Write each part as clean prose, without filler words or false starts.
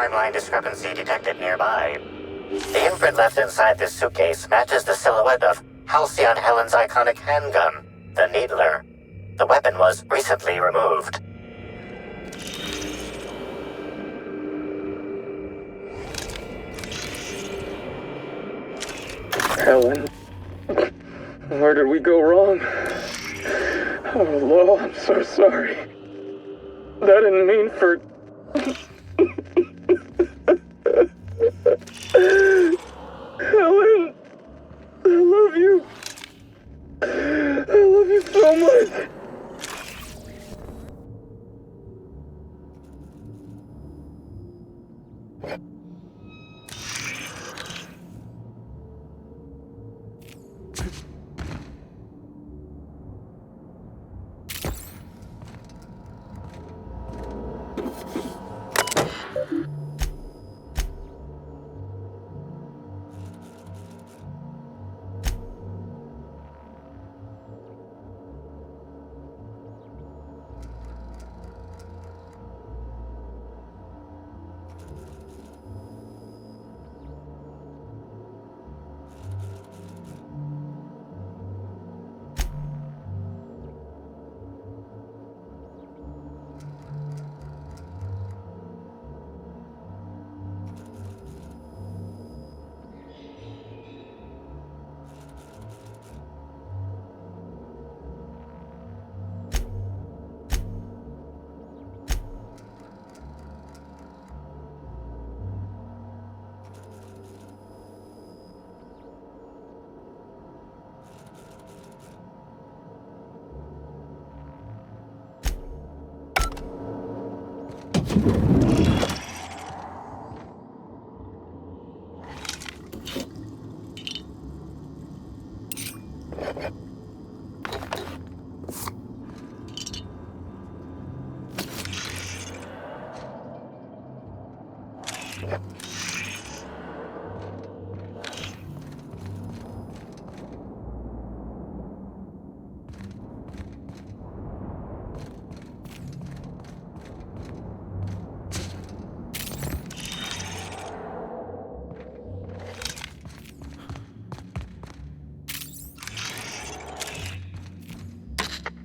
Timeline discrepancy detected nearby. The imprint left inside this suitcase matches the silhouette of Halcyon Helen's iconic handgun, the Needler. The weapon was recently removed. Helen, where did we go wrong? Oh, Lo, I'm so sorry. That didn't mean for... Helen, I love you. I love you so much.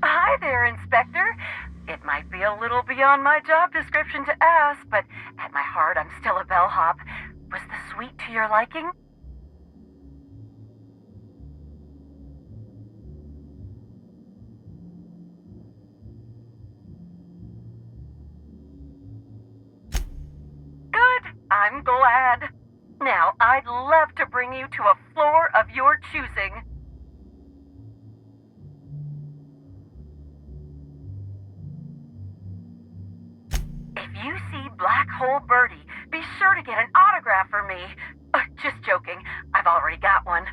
Hi there, Inspector. It might be a little beyond my job description to ask, but at my heart, I'm still a bellhop. Was the suite to your liking? Good. I'm glad. Now, I'd love to bring you to a floor of your choosing. If you see Black Hole Birdie, be sure to get an autograph for me. Just joking. I've already got one.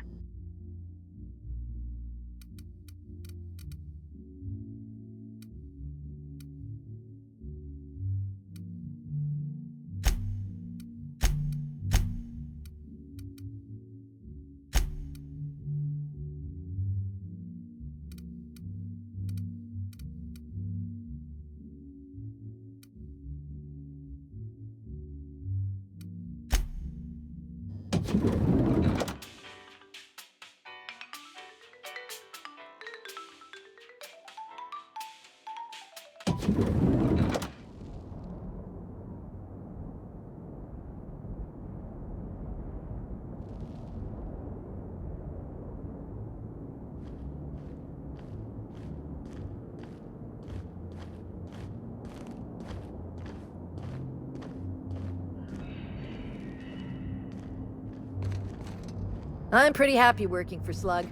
I'm pretty happy working for Slug.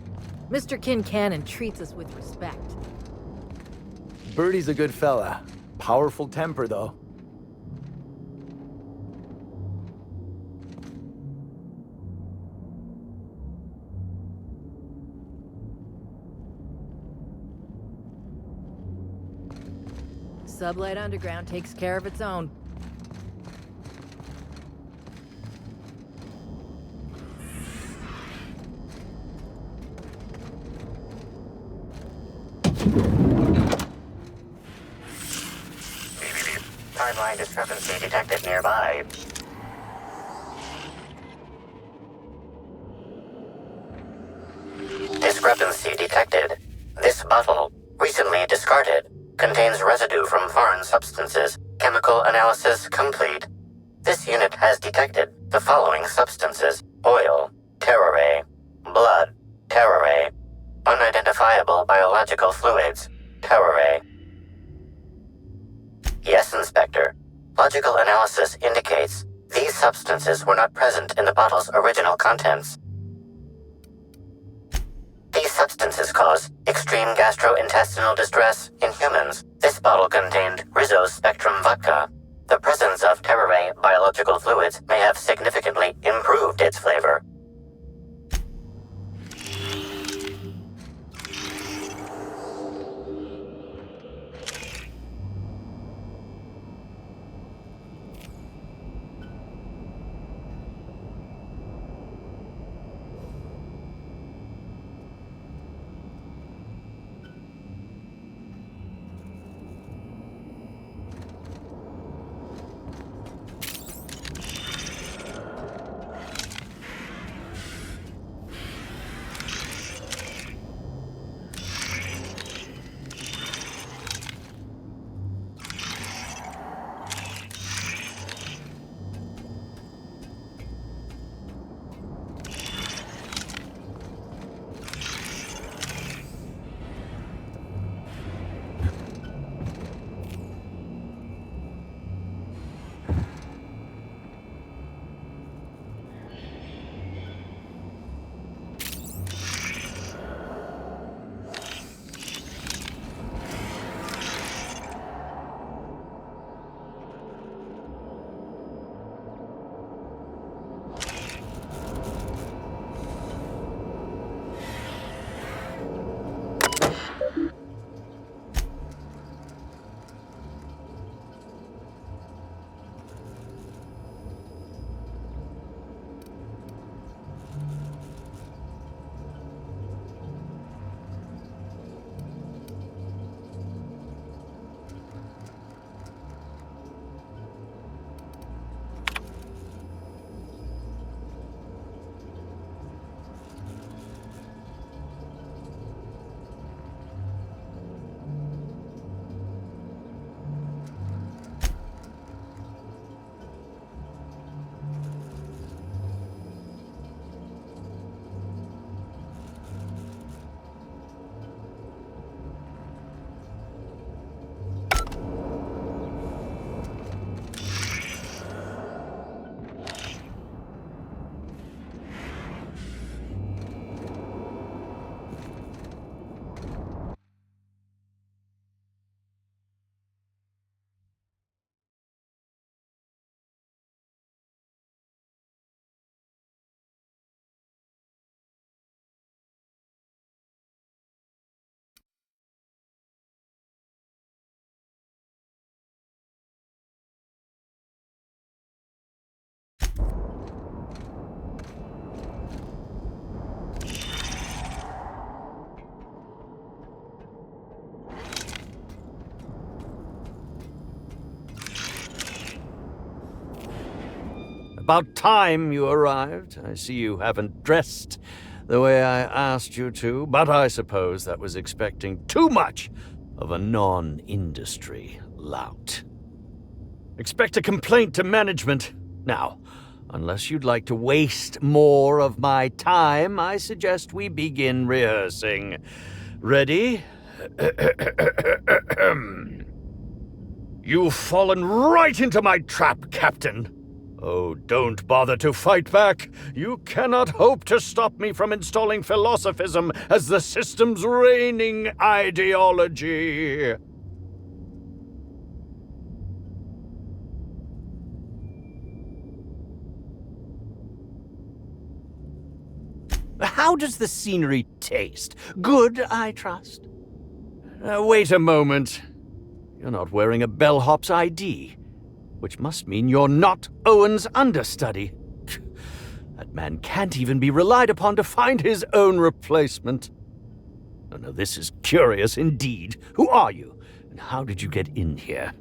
Mr. Kincannon treats us with respect. Birdie's a good fella. Powerful temper, though. Sublight Underground takes care of its own. Timeline discrepancy detected nearby. discrepancy detected. This bottle, recently discarded, contains residue from foreign substances. Chemical analysis complete. This unit has detected the following substances: oil, terroré, blood, terroré, unidentifiable biological fluids, terroré. Yes, Inspector. Logical analysis indicates these substances were not present in the bottle's original contents. These substances cause extreme gastrointestinal distress in humans. This bottle contained Rizzo's Spectrum vodka. The presence of terroré biological fluids may have significantly improved its flavor. About time you arrived. I see you haven't dressed the way I asked you to, but I suppose that was expecting too much of a non-industry lout. Expect a complaint to management. Now, unless you'd like to waste more of my time, I suggest we begin rehearsing. Ready? You've fallen right into my trap, Captain. Oh, don't bother to fight back. You cannot hope to stop me from installing philosophism as the system's reigning ideology. How does the scenery taste? Good, I trust? Wait a moment. You're not wearing a bellhop's ID, which must mean you're not Owen's understudy. That man can't even be relied upon to find his own replacement. Oh, no, this is curious indeed. Who are you, and how did you get in here?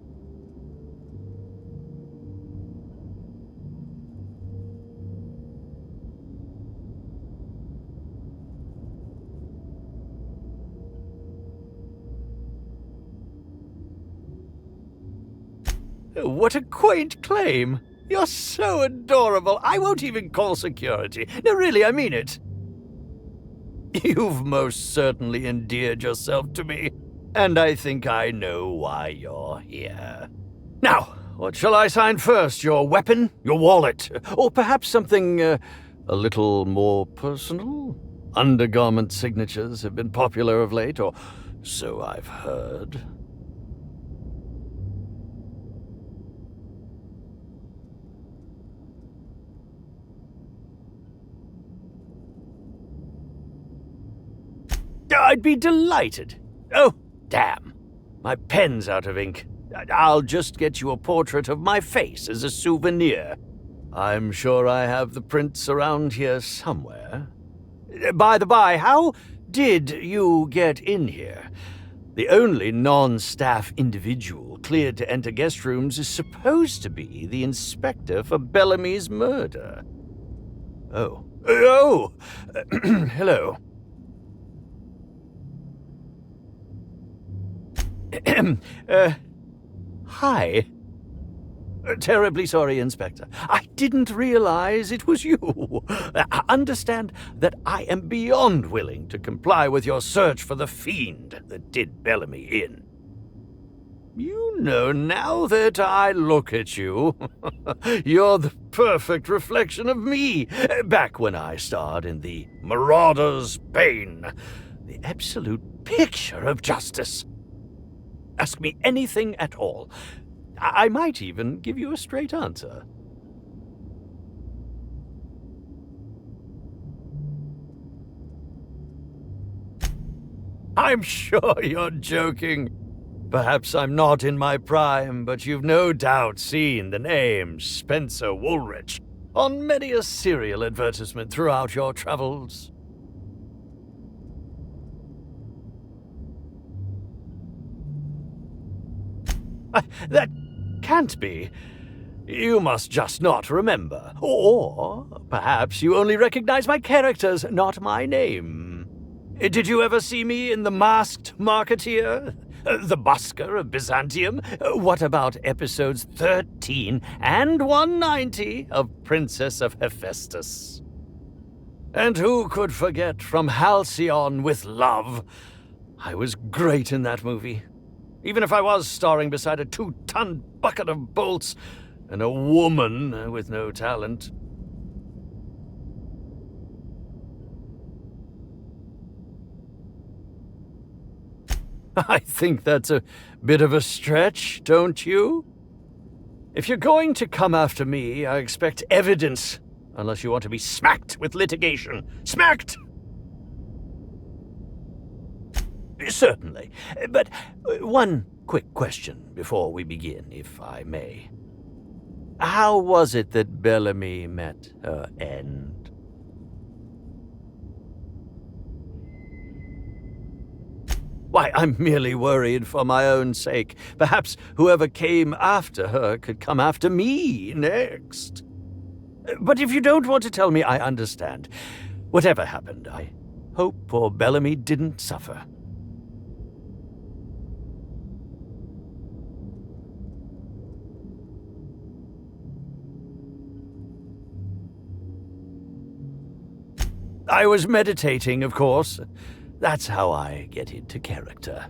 What a quaint claim. You're so adorable. I won't even call security. No, really, I mean it. You've most certainly endeared yourself to me, and I think I know why you're here. Now, what shall I sign first? Your weapon? Your wallet? Or perhaps something a little more personal? Undergarment signatures have been popular of late, or so I've heard. I'd be delighted. Oh, damn. My pen's out of ink. I'll just get you a portrait of my face as a souvenir. I'm sure I have the prints around here somewhere. By the by, how did you get in here? The only non-staff individual cleared to enter guest rooms is supposed to be the inspector for Bellamy's murder. Oh. Hello. Hi. Terribly sorry, Inspector. I didn't realize it was you. Understand that I am beyond willing to comply with your search for the fiend that did Bellamy in. You know, now that I look at you, you're the perfect reflection of me, back when I starred in The Marauder's Bane, the absolute picture of justice. Ask me anything at all. I might even give you a straight answer. I'm sure you're joking. Perhaps I'm not in my prime, but you've no doubt seen the name Spencer Woolrich on many a serial advertisement throughout your travels. That can't be. You must just not remember. Or perhaps you only recognize my characters, not my name. Did you ever see me in The Masked Marketeer? The Busker of Byzantium? What about episodes 13 and 190 of Princess of Hephaestus? And who could forget From Halcyon with Love? I was great in that movie. Even if I was starring beside a 2-ton bucket of bolts and a woman with no talent. I think that's a bit of a stretch, don't you? If you're going to come after me, I expect evidence, unless you want to be smacked with litigation. Smacked! Certainly. But one quick question before we begin, if I may. How was it that Bellamy met her end? Why, I'm merely worried for my own sake. Perhaps whoever came after her could come after me next. But if you don't want to tell me, I understand. Whatever happened, I hope poor Bellamy didn't suffer. I was meditating, of course. That's how I get into character.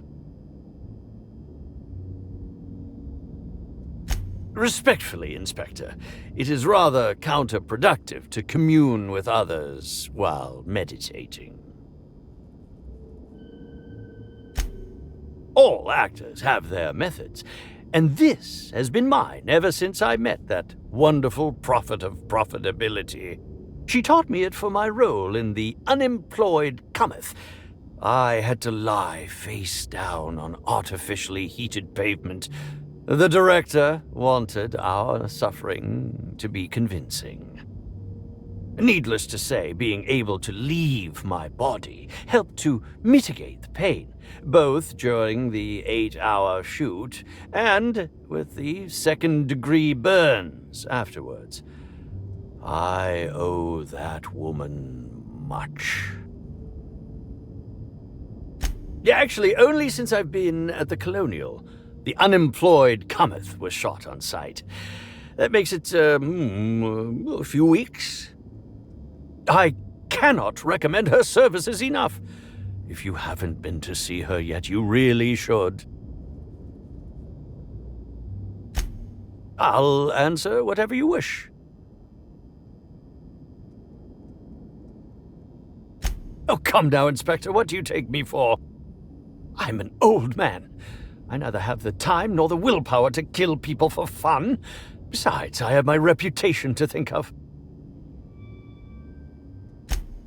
Respectfully, Inspector, it is rather counterproductive to commune with others while meditating. All actors have their methods, and this has been mine ever since I met that wonderful prophet of profitability. She taught me it for my role in The Unemployed Cometh. I had to lie face down on artificially heated pavement. The director wanted our suffering to be convincing. Needless to say, being able to leave my body helped to mitigate the pain, both during the 8-hour shoot and with the second-degree burns afterwards. I owe that woman much. Yeah, actually, only since I've been at the Colonial. The unemployed cometh was shot on sight. That makes it, a few weeks. I cannot recommend her services enough. If you haven't been to see her yet, you really should. I'll answer whatever you wish. Oh, come now, Inspector. What do you take me for? I'm an old man. I neither have the time nor the willpower to kill people for fun. Besides, I have my reputation to think of.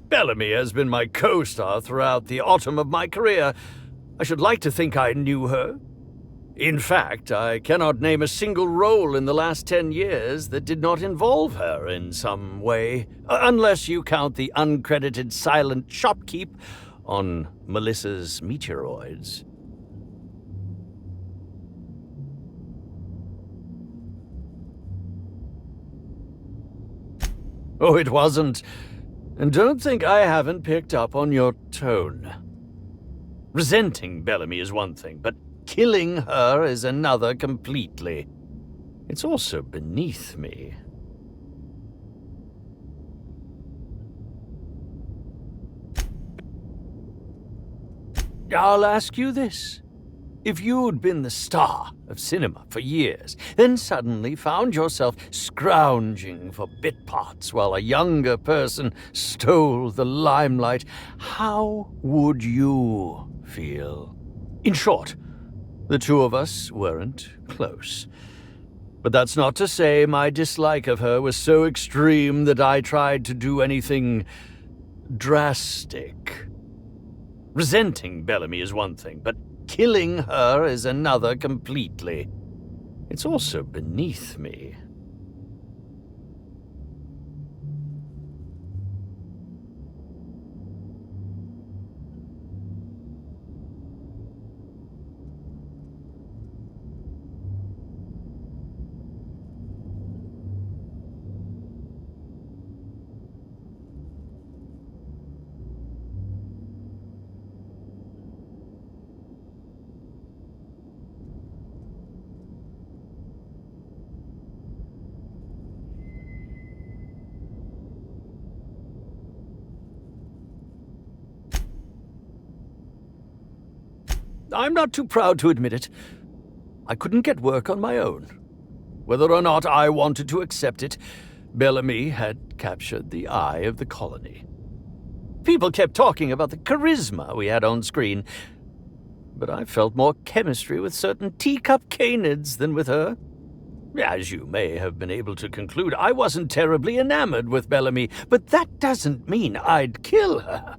Bellamy has been my co-star throughout the autumn of my career. I should like to think I knew her. In fact, I cannot name a single role in the last 10 years that did not involve her in some way, unless you count the uncredited silent shopkeep on Melissa's Meteoroids. Oh, it wasn't. And don't think I haven't picked up on your tone. Resenting Bellamy is one thing, but killing her is another completely. It's also beneath me. I'll ask you this. If you'd been the star of cinema for years, then suddenly found yourself scrounging for bit parts while a younger person stole the limelight, how would you feel? In short, the two of us weren't close. But that's not to say my dislike of her was so extreme that I tried to do anything drastic. Resenting Bellamy is one thing, but killing her is another completely. It's also beneath me. I'm not too proud to admit it. I couldn't get work on my own. Whether or not I wanted to accept it, Bellamy had captured the eye of the colony. People kept talking about the charisma we had on screen, but I felt more chemistry with certain teacup canids than with her. As you may have been able to conclude, I wasn't terribly enamored with Bellamy, but that doesn't mean I'd kill her.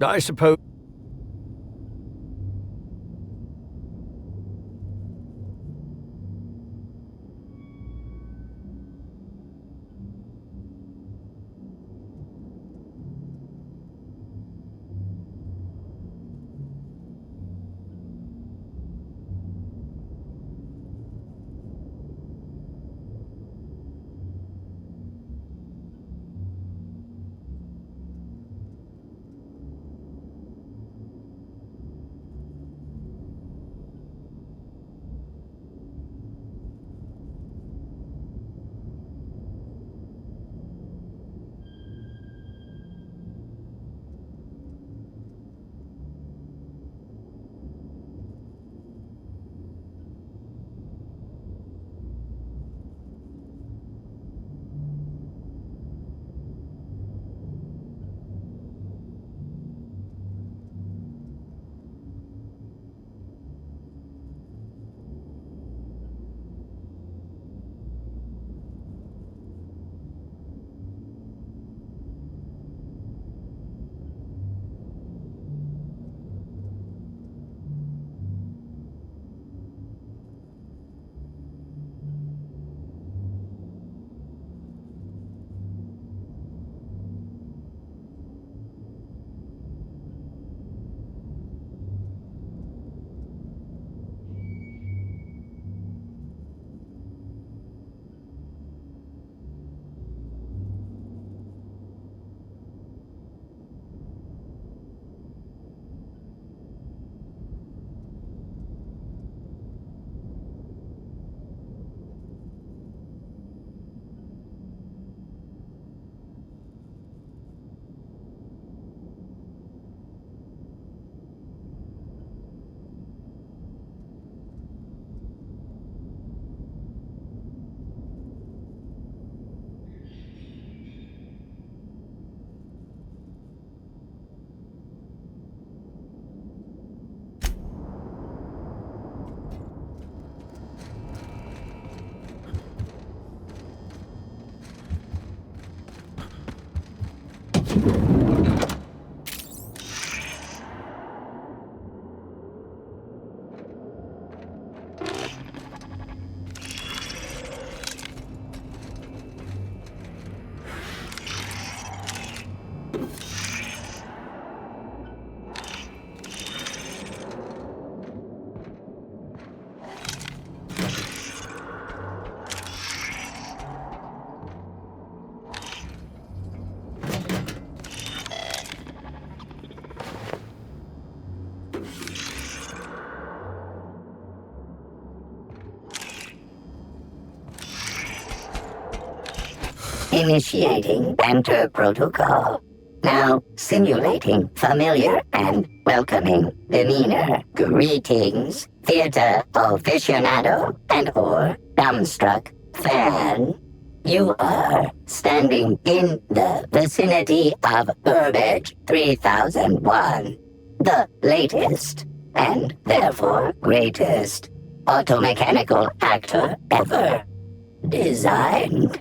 I suppose... Initiating enter protocol. Now simulating familiar and welcoming demeanor. Greetings, theater aficionado and or dumbstruck fan. You are standing in the vicinity of Burbage 3001, the latest and therefore greatest automechanical actor ever designed.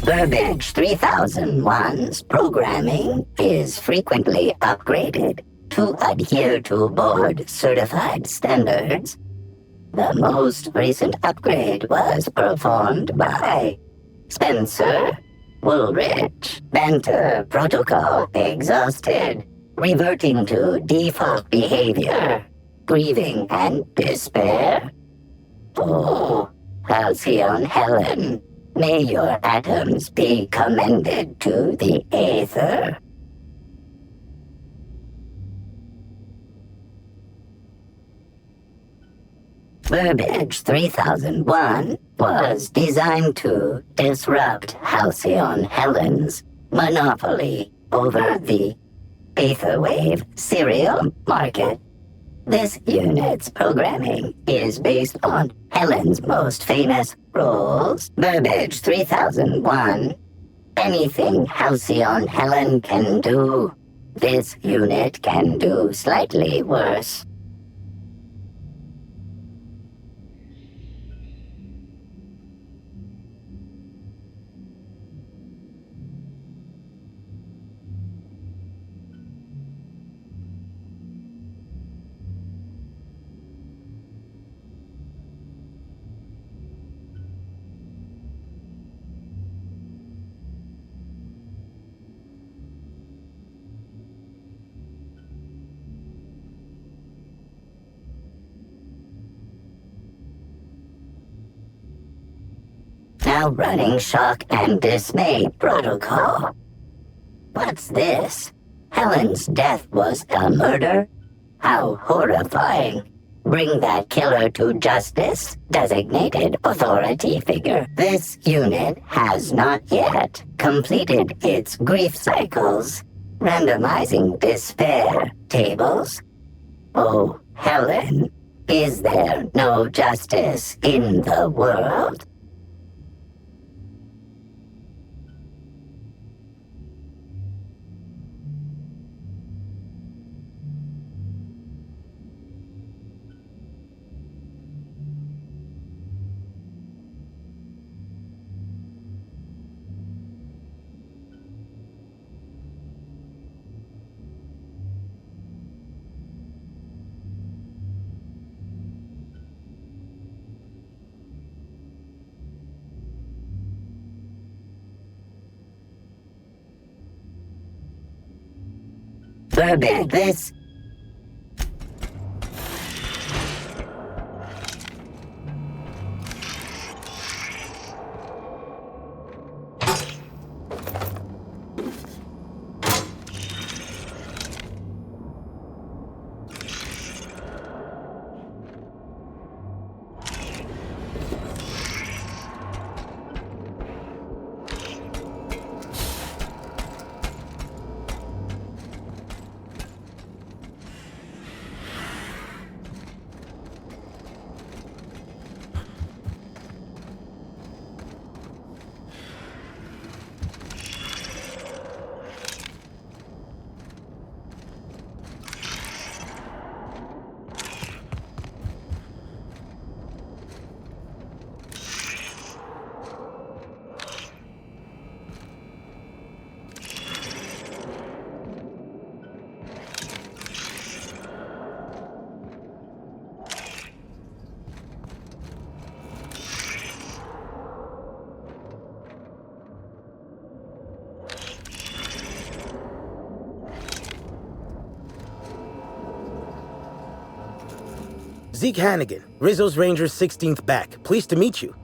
Burbage 3001's programming is frequently upgraded to adhere to board-certified standards. The most recent upgrade was performed by Spencer Woolrich. Banter protocol exhausted, reverting to default behavior, grieving and despair. Oh, Halcyon Helen. May your atoms be commended to the Aether. Burbage 3001 was designed to disrupt Halcyon Helen's monopoly over the Aetherwave serial market. This unit's programming is based on Helen's most famous roles. Burbage 3001. Anything Halcyon Helen can do, this unit can do slightly worse. now running shock and dismay protocol. What's this? Helen's death was a murder? How horrifying. Bring that killer to justice, designated authority figure. This unit has not yet completed its grief cycles. Randomizing despair tables. Oh, Helen, is there no justice in the world? Forbid this. Zeke Hannigan, Rizzo's Rangers 16th back. Pleased to meet you.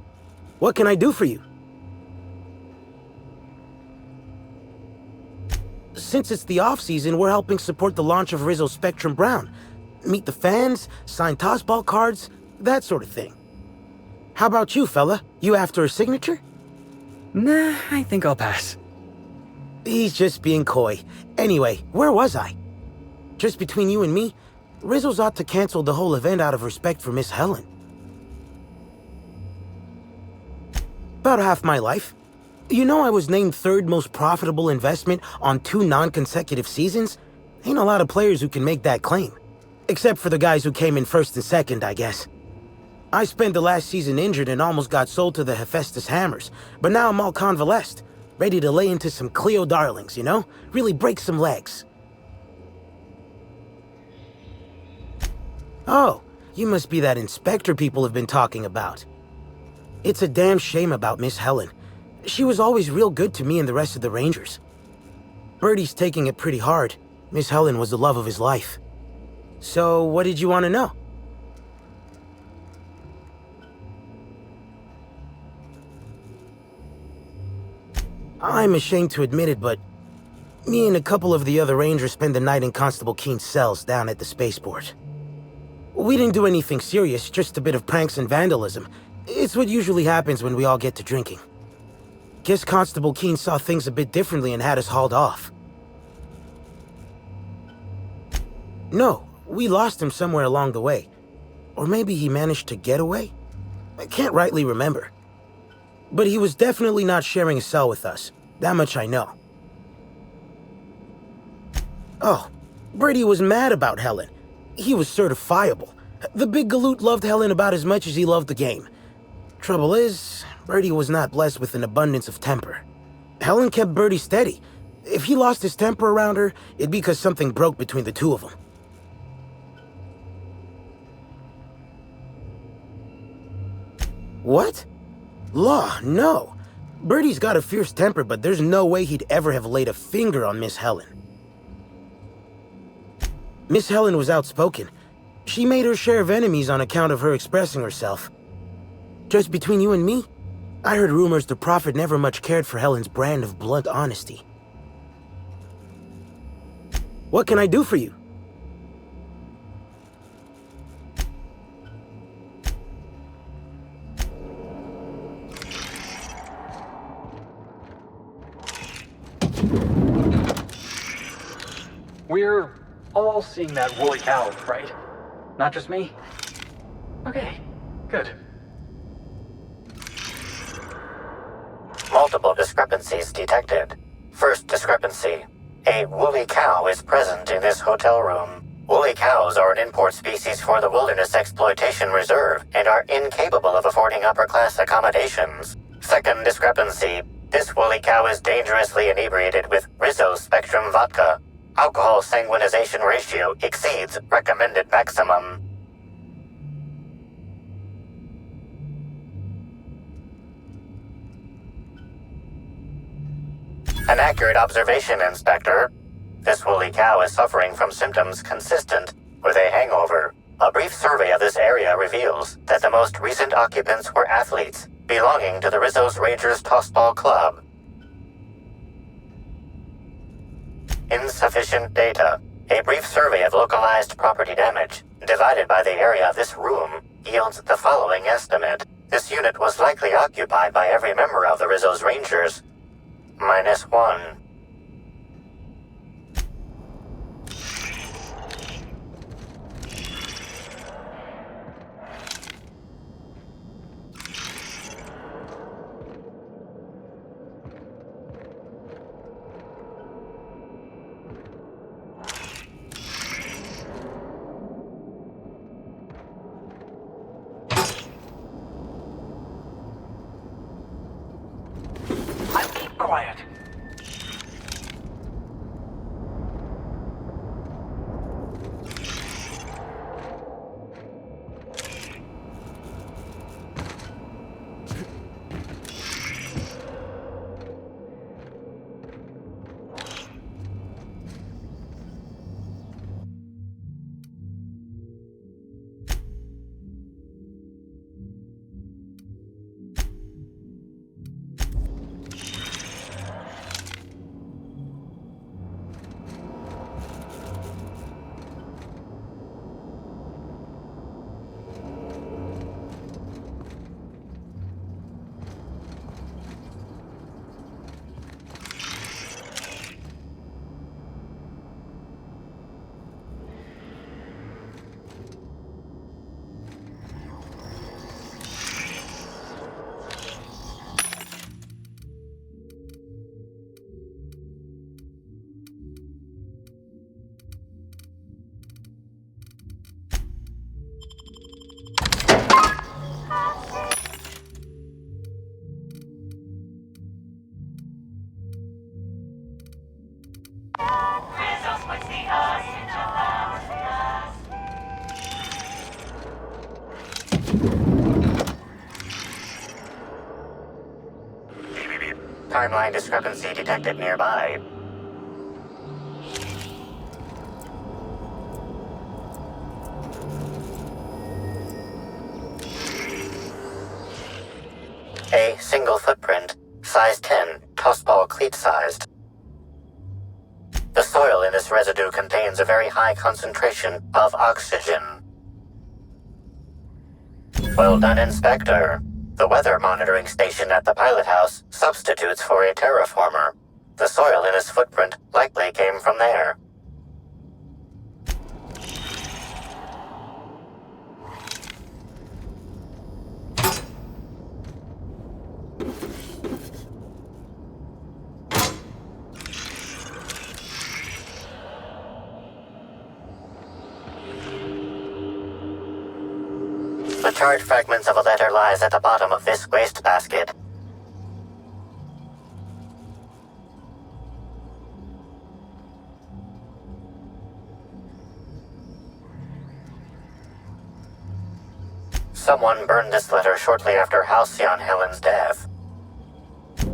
What can I do for you? Since it's the off-season, we're helping support the launch of Rizzo Spectrum Brown. Meet the fans, sign tossball cards, that sort of thing. How about you, fella? You after a signature? Nah, I think I'll pass. He's just being coy. Anyway, where was I? Just between you and me, Rizzo's ought to cancel the whole event out of respect for Miss Helen. About half my life. You know I was named third most profitable investment on 2 non-consecutive seasons? Ain't a lot of players who can make that claim. Except for the guys who came in first and second, I guess. I spent the last season injured and almost got sold to the Hephaestus Hammers, but now I'm all convalesced, ready to lay into some Cleo darlings, you know? Really break some legs. Oh, you must be that inspector people have been talking about. It's a damn shame about Miss Helen. She was always real good to me and the rest of the Rangers. Birdie's taking it pretty hard. Miss Helen was the love of his life. So, what did you want to know? I'm ashamed to admit it, but me and a couple of the other Rangers spent the night in Constable Keen's cells down at the spaceport. We didn't do anything serious, just a bit of pranks and vandalism. It's what usually happens when we all get to drinking. Guess Constable Keen saw things a bit differently and had us hauled off. No, we lost him somewhere along the way. Or maybe he managed to get away? I can't rightly remember. But he was definitely not sharing a cell with us. That much I know. Oh, Brady was mad about Helen. He was certifiable. The big galoot loved Helen about as much as he loved the game. Trouble is, Birdie was not blessed with an abundance of temper. Helen kept Birdie steady. If he lost his temper around her, it'd be because something broke between the two of them. What? Law, no. Birdie's got a fierce temper, but there's no way he'd ever have laid a finger on Miss Helen. Miss Helen was outspoken. She made her share of enemies on account of her expressing herself. Just between you and me, I heard rumors the Prophet never much cared for Helen's brand of blunt honesty. What can I do for you? We're all seeing that woolly cow, right? Not just me? Okay, good. Multiple discrepancies detected. First discrepancy. A woolly cow is present in this hotel room. Woolly cows are an import species for the Wilderness Exploitation Reserve and are incapable of affording upper-class accommodations. Second discrepancy. This woolly cow is dangerously inebriated with Rizzo Spectrum vodka. Alcohol sanguinization ratio exceeds recommended maximum. An accurate observation, Inspector. This woolly cow is suffering from symptoms consistent with a hangover. A brief survey of this area reveals that the most recent occupants were athletes belonging to the Rizzo's Rangers Tossball Club. Insufficient data. A brief survey of localized property damage, divided by the area of this room, yields the following estimate. This unit was likely occupied by every member of the Rizzo's Rangers. -1. Keep quiet. Timeline discrepancy detected nearby. A single footprint, size 10, tossball cleat-sized. The soil in this residue contains a very high concentration of oxygen. Well done, Inspector. The weather monitoring station at the pilot house substitutes for a terraformer. The soil in his footprint likely came from there. The charred fragments of a letter lies at the bottom of this wastebasket. Someone burned this letter shortly after Halcyon Helen's death.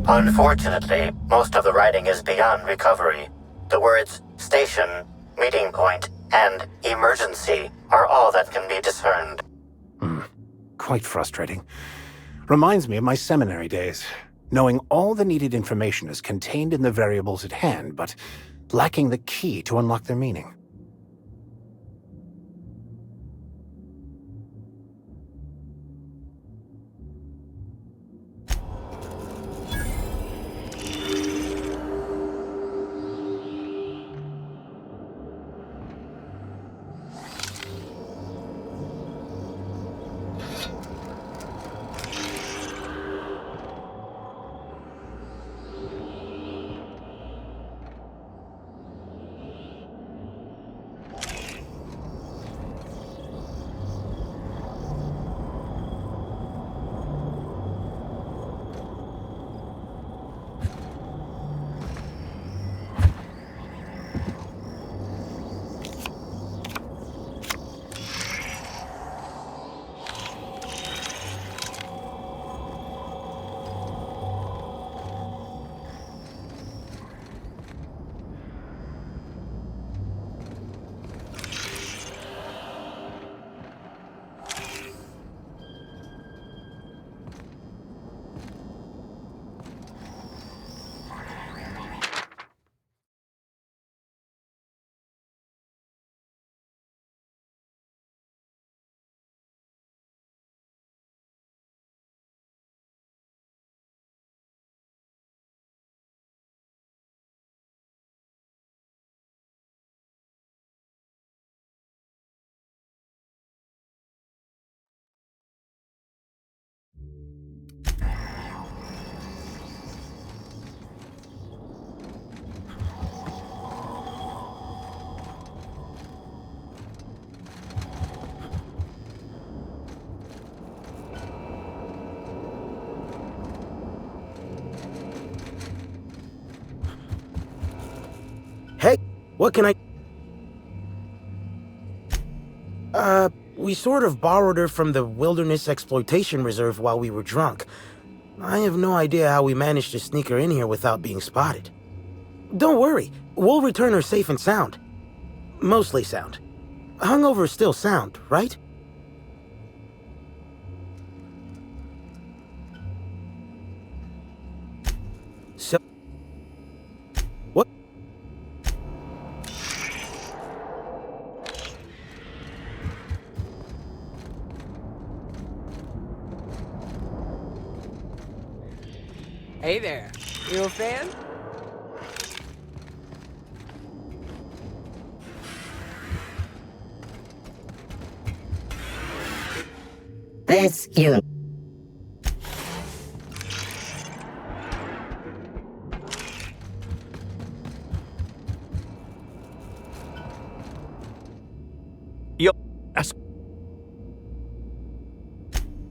Unfortunately, most of the writing is beyond recovery. The words station, meeting point, and emergency are all that can be discerned. Quite frustrating. Reminds me of my seminary days. Knowing all the needed information is contained in the variables at hand, but lacking the key to unlock their meaning. Hey, what can I... We sort of borrowed her from the Wilderness Exploitation Reserve while we were drunk. I have no idea how we managed to sneak her in here without being spotted. Don't worry, we'll return her safe and sound. Mostly sound. Hungover is still sound, right? So... What? Hey there, you a fan? This unit.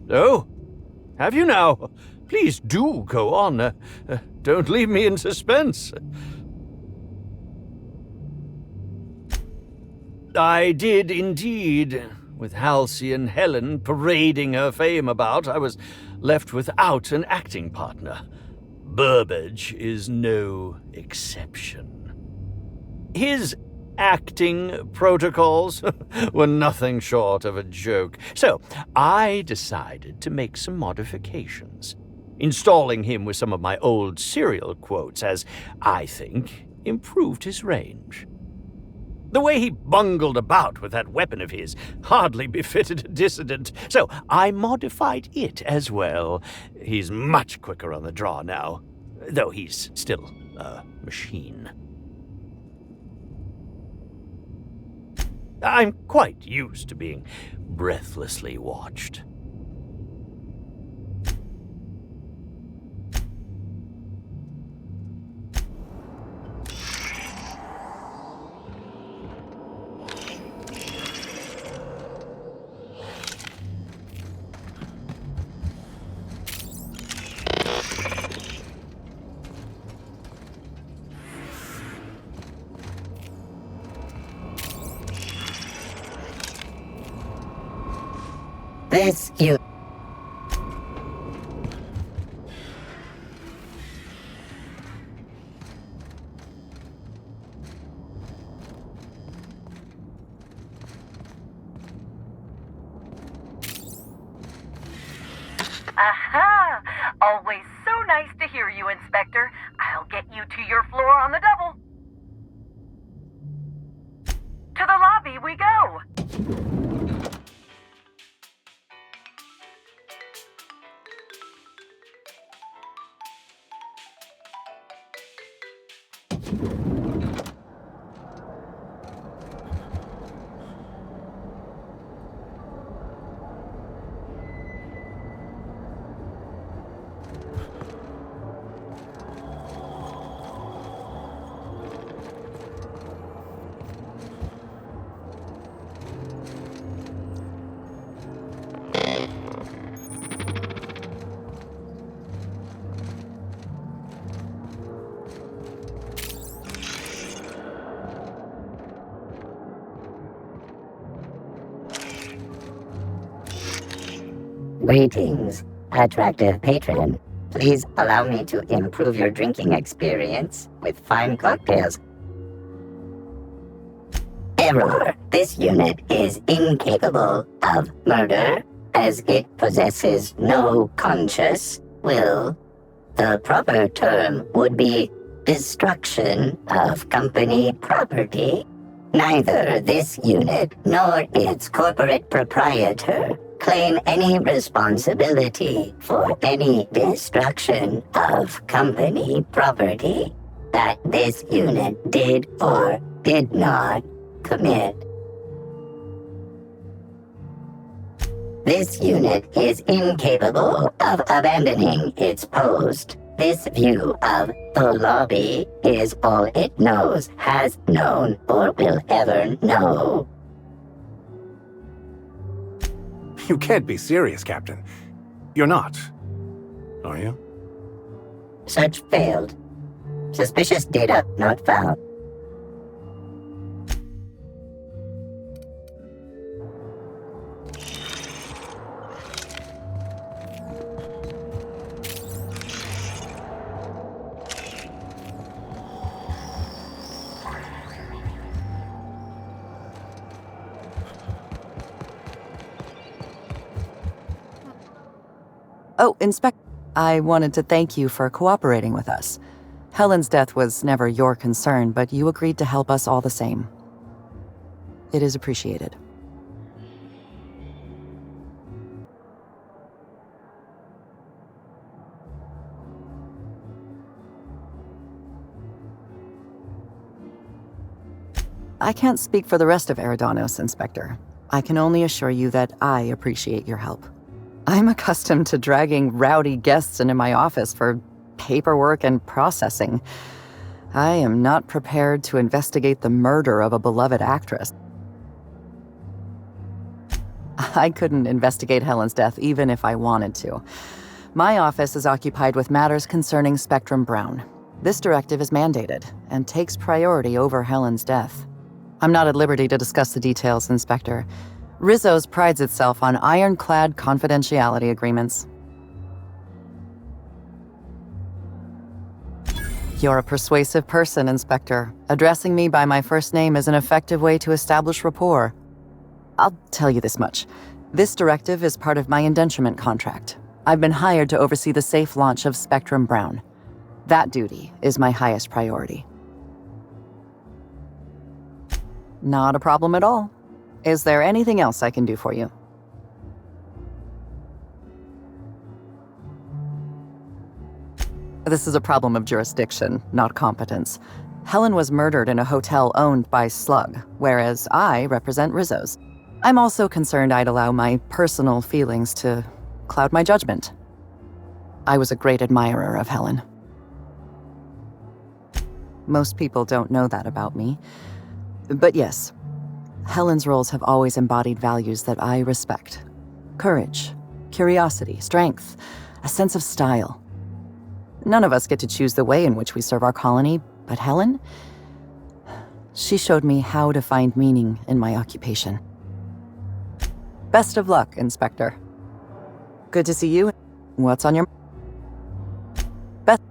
Oh, have you now? Please do go on. Don't leave me in suspense. I did indeed. With Halcyon Helen parading her fame about, I was left without an acting partner. Burbage is no exception. His acting protocols were nothing short of a joke, so I decided to make some modifications, installing him with some of my old serial quotes as, I think, improved his range. The way he bungled about with that weapon of his hardly befitted a dissident, so I modified it as well. He's much quicker on the draw now, though he's still a machine. I'm quite used to being breathlessly watched. This unit. Aha! Always so nice to hear you, Inspector. I'll get you to your floor on the double. To the lobby we go. Greetings, attractive patron. Please allow me to improve your drinking experience with fine cocktails. Error. This unit is incapable of murder, as it possesses no conscious will. The proper term would be destruction of company property. Neither this unit nor its corporate proprietor claim any responsibility for any destruction of company property that this unit did or did not commit. This unit is incapable of abandoning its post. This view of the lobby is all it knows, has known, or will ever know. You can't be serious, Captain. You're not, are you? Search failed. Suspicious data not found. Oh, Inspector, I wanted to thank you for cooperating with us. Helen's death was never your concern, but you agreed to help us all the same. It is appreciated. I can't speak for the rest of Eridanos, Inspector. I can only assure you that I appreciate your help. I'm accustomed to dragging rowdy guests into my office for paperwork and processing. I am not prepared to investigate the murder of a beloved actress. I couldn't investigate Helen's death even if I wanted to. My office is occupied with matters concerning Spectrum Brown. This directive is mandated and takes priority over Helen's death. I'm not at liberty to discuss the details, Inspector. Rizzo's prides itself on ironclad confidentiality agreements. You're a persuasive person, Inspector. Addressing me by my first name is an effective way to establish rapport. I'll tell you this much. This directive is part of my indenturement contract. I've been hired to oversee the safe launch of Spectrum Brown. That duty is my highest priority. Not a problem at all. Is there anything else I can do for you? This is a problem of jurisdiction, not competence. Helen was murdered in a hotel owned by Slug, whereas I represent Rizzo's. I'm also concerned I'd allow my personal feelings to cloud my judgment. I was a great admirer of Helen. Most people don't know that about me. But yes, Helen's roles have always embodied values that I respect. Courage, curiosity, strength, a sense of style. None of us get to choose the way in which we serve our colony, but Helen, she showed me how to find meaning in my occupation. Best of luck, Inspector. Good to see you. What's on your... Best...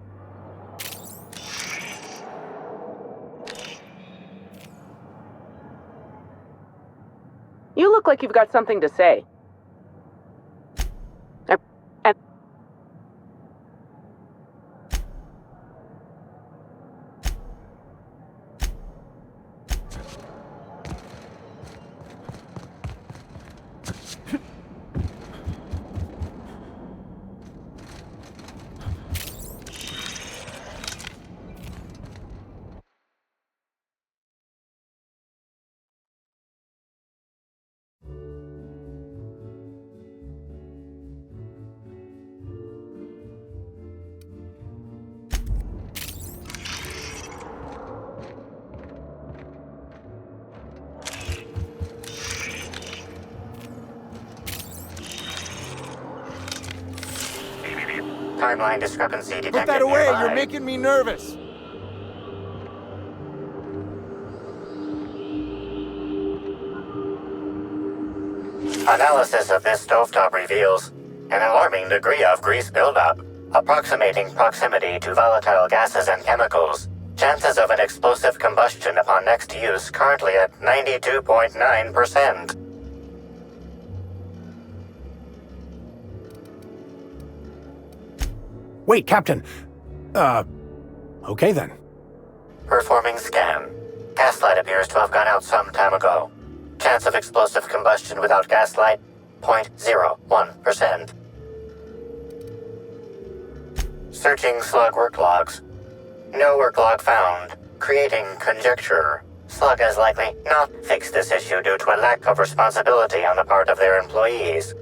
You look like you've got something to say. timeline discrepancy detected Put that away! nearby. You're making me nervous! Analysis of this stovetop reveals an alarming degree of grease buildup, approximating proximity to volatile gases and chemicals. Chances of an explosive combustion upon next use currently at 92.9%. Wait, Captain. Okay then. Performing scan. Gaslight appears to have gone out some time ago. Chance of explosive combustion without gaslight, 0.01%. Searching slug work logs. No work log found. Creating conjecture. Slug has likely not fixed this issue due to a lack of responsibility on the part of their employees.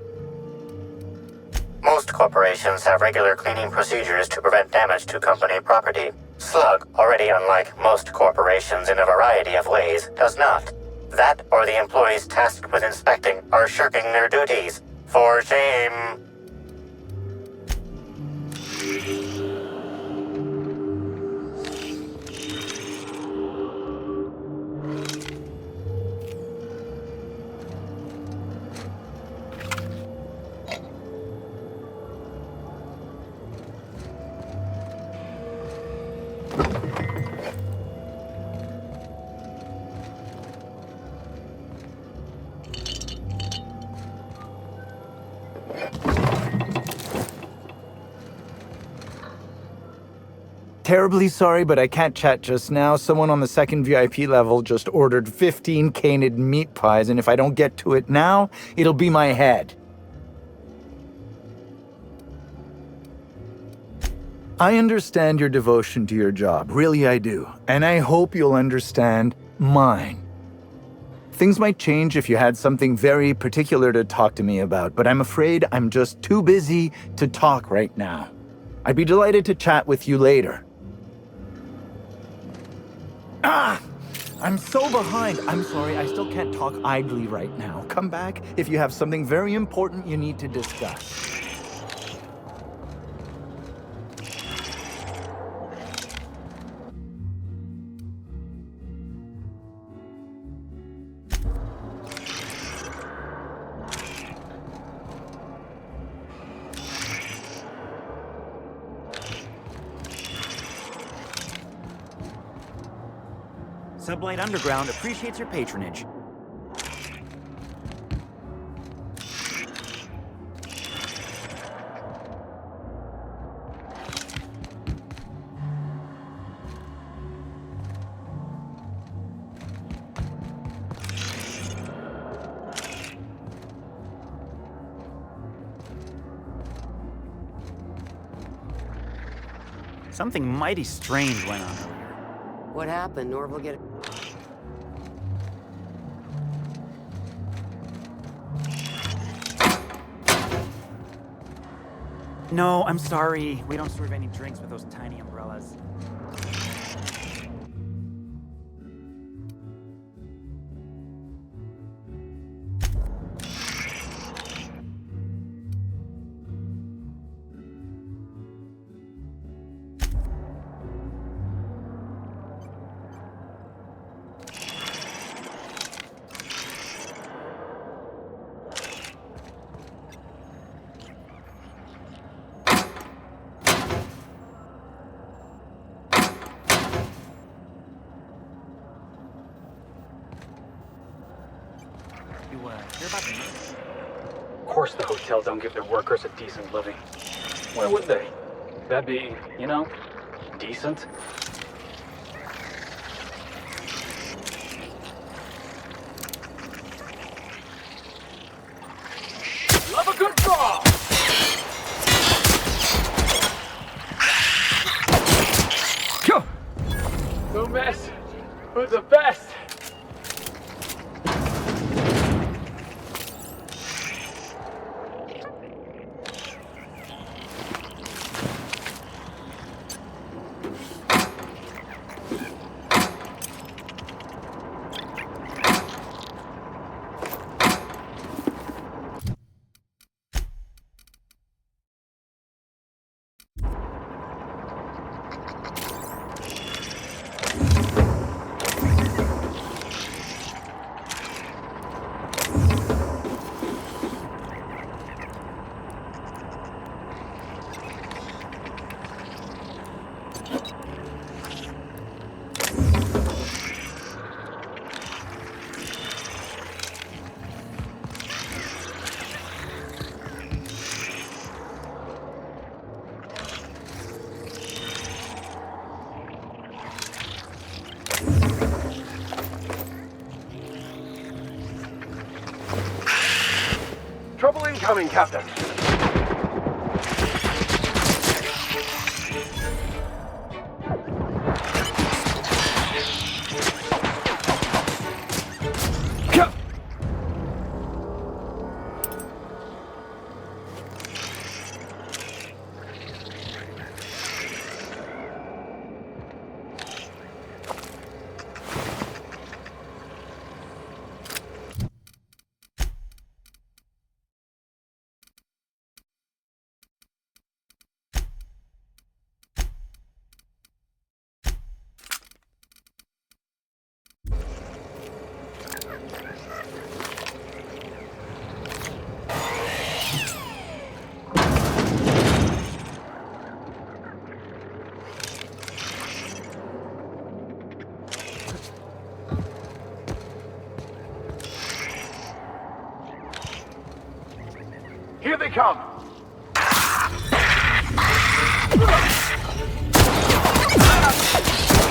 Most corporations have regular cleaning procedures to prevent damage to company property. Slug, already unlike most corporations in a variety of ways, does not. That or the employees tasked with inspecting are shirking their duties. For shame. Terribly sorry, but I can't chat just now. Someone on the second VIP level just ordered 15 canid meat pies, and if I don't get to it now, it'll be my head. I understand your devotion to your job. Really, I do. And I hope you'll understand mine. Things might change if you had something very particular to talk to me about, but I'm afraid I'm just too busy to talk right now. I'd be delighted to chat with you later. I'm so behind. I'm sorry, I still can't talk idly right now. Come back if you have something very important you need to discuss. Sublight Underground appreciates your patronage. Something mighty strange went on earlier. What happened? Norval get... No, I'm sorry. We don't serve any drinks with those tiny umbrellas. Hear about the... Of course the hotels don't give their workers a decent living. Why would they? That'd be, you know, decent. Love a good draw! No mess was the best! Incoming, Captain. Here they come!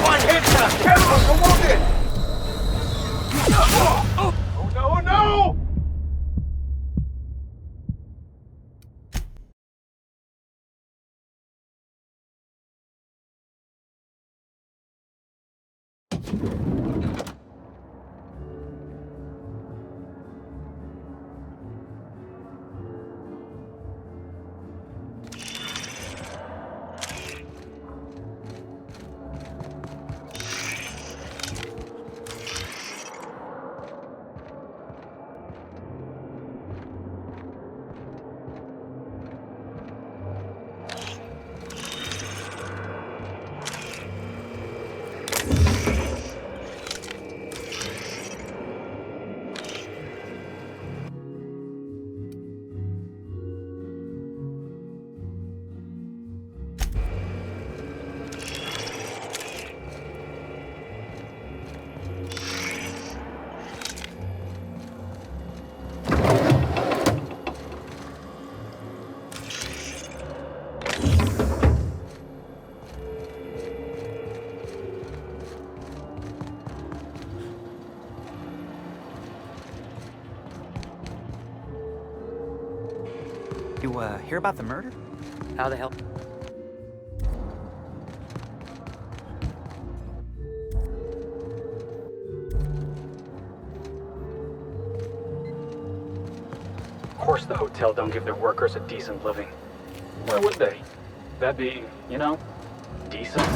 One headshot! Chemicals are wounded! Oh no, oh no! You, hear about the murder? How the hell? Of course the hotel don't give their workers a decent living. Why would they? That'd be, you know, decent.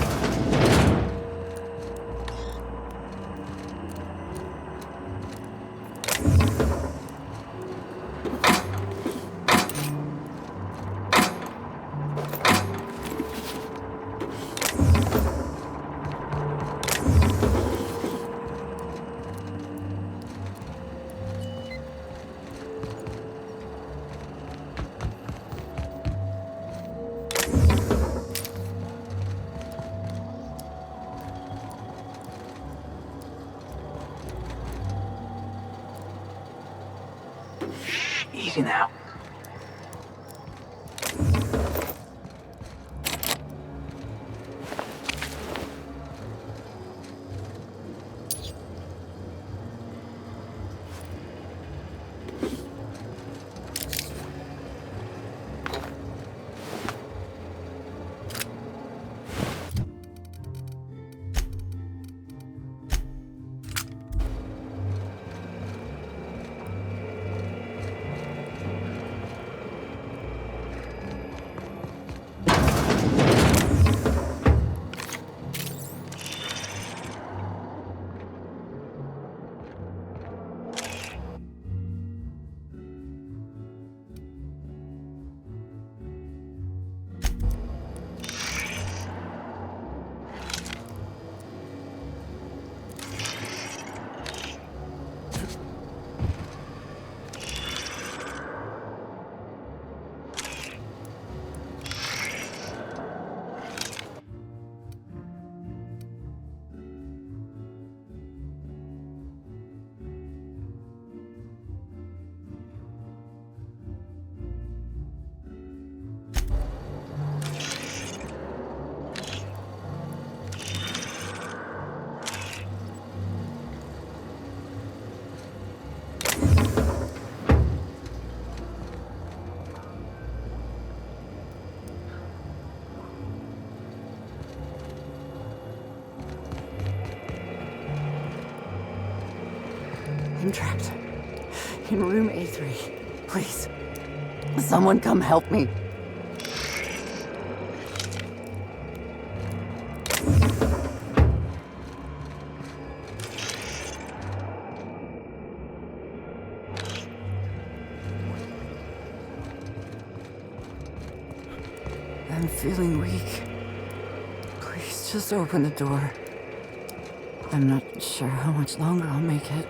Easy now. I'm trapped. In room A3. Please. Someone come help me. I'm feeling weak. Please just open the door. I'm not sure how much longer I'll make it.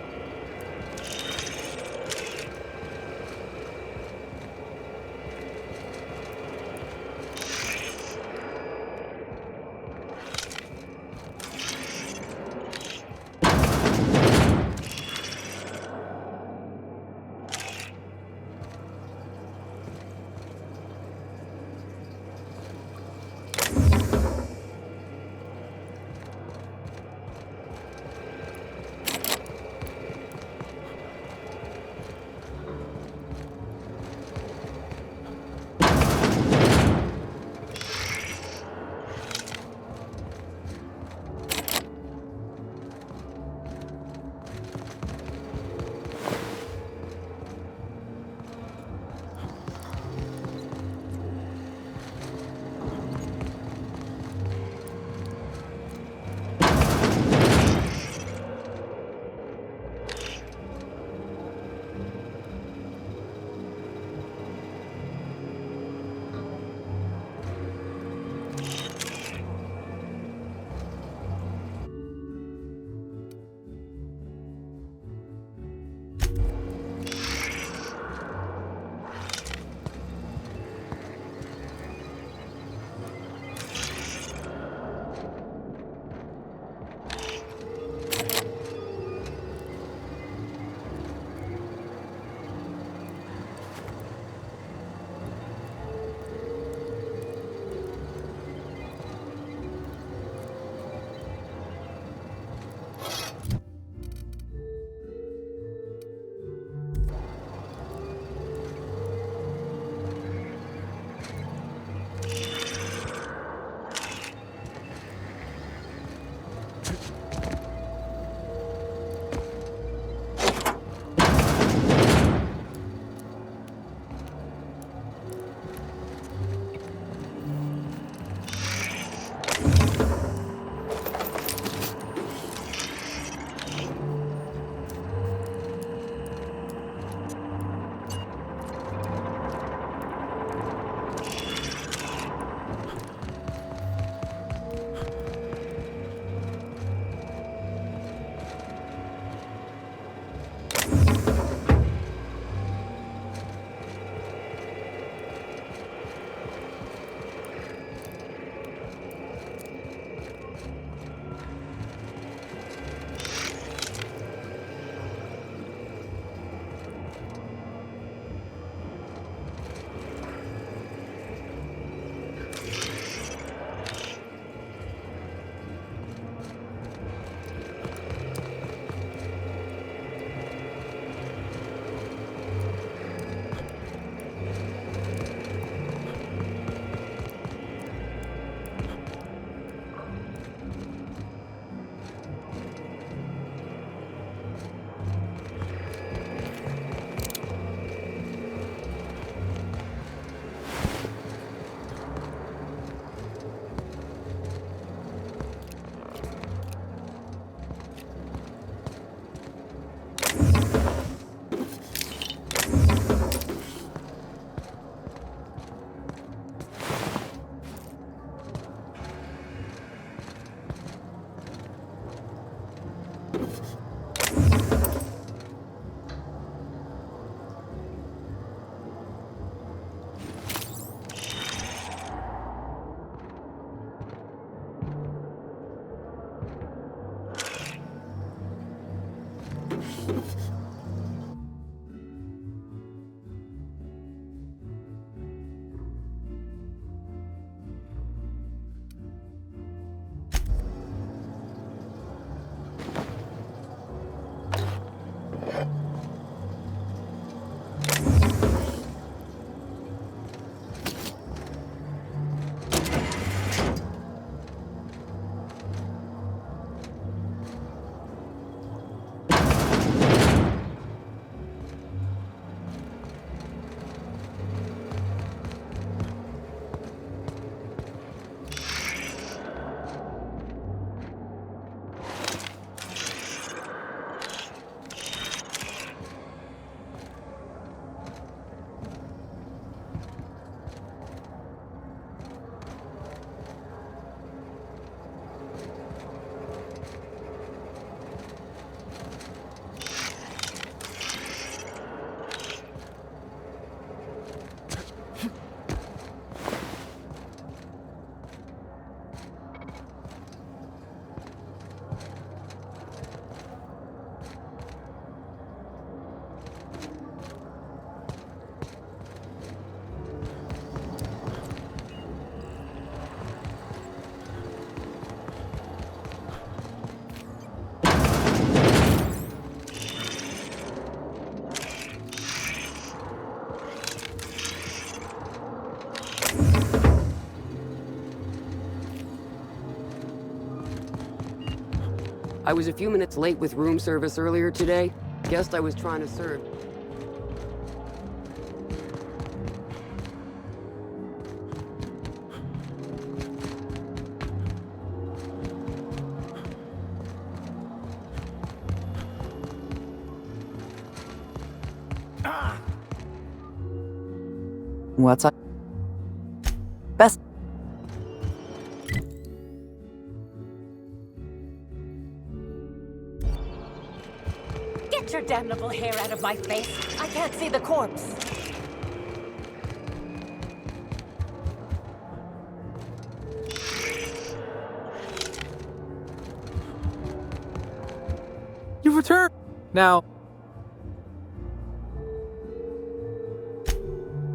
I was a few minutes late with room service earlier today. Guessed I was trying to serve. What's up? Best. Get your damnable hair out of my face. I can't see the corpse. You've returned. Now.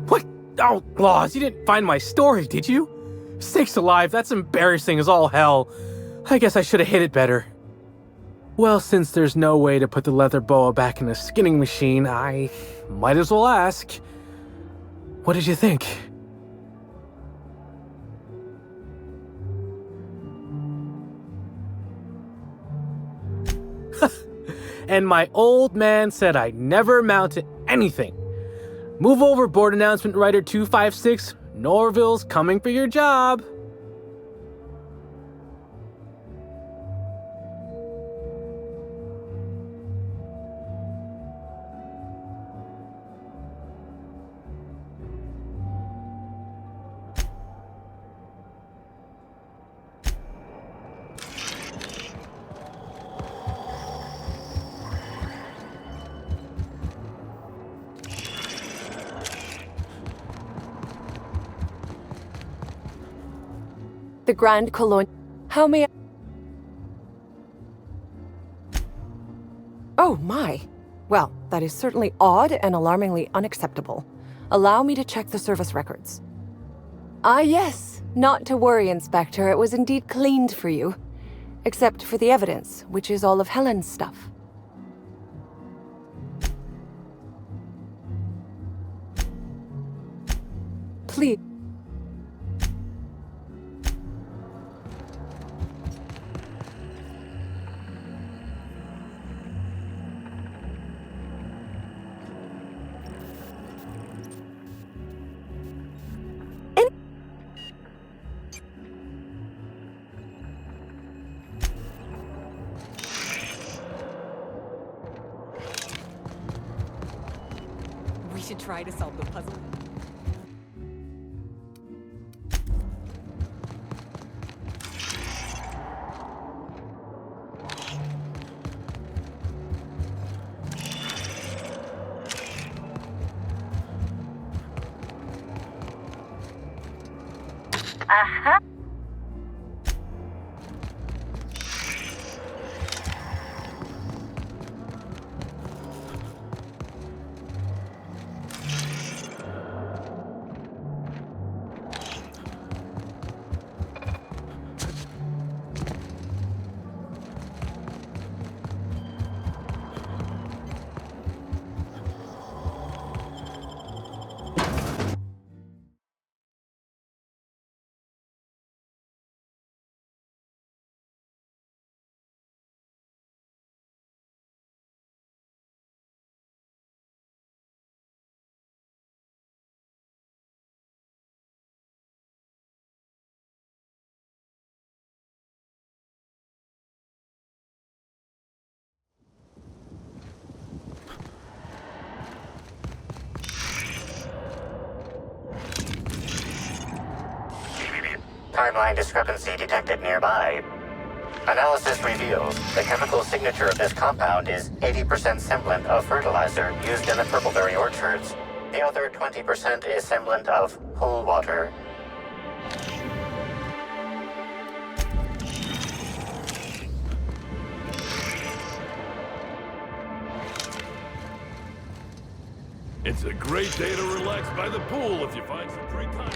What? Oh, Laws, you didn't find my story, did you? Sakes alive, that's embarrassing as all hell. I guess I should have hid it better. Well, since there's no way to put the leather boa back in the skinning machine, I might as well ask. What did you think? And my old man said I never amount to anything. Move over, board announcement writer 256. Norville's coming for your job. The Grand Cologne. How may I... Oh, my. Well, that is certainly odd and alarmingly unacceptable. Allow me to check the service records. Ah, yes. Not to worry, Inspector. It was indeed cleaned for you. Except for the evidence, which is all of Helen's stuff. Please. We should try to solve the puzzle. Uh-huh. Timeline discrepancy detected nearby. Analysis reveals the chemical signature of this compound is 80% semblant of fertilizer used in the purpleberry orchards. The other 20% is semblant of whole water. It's a great day to relax by the pool if you find some free time.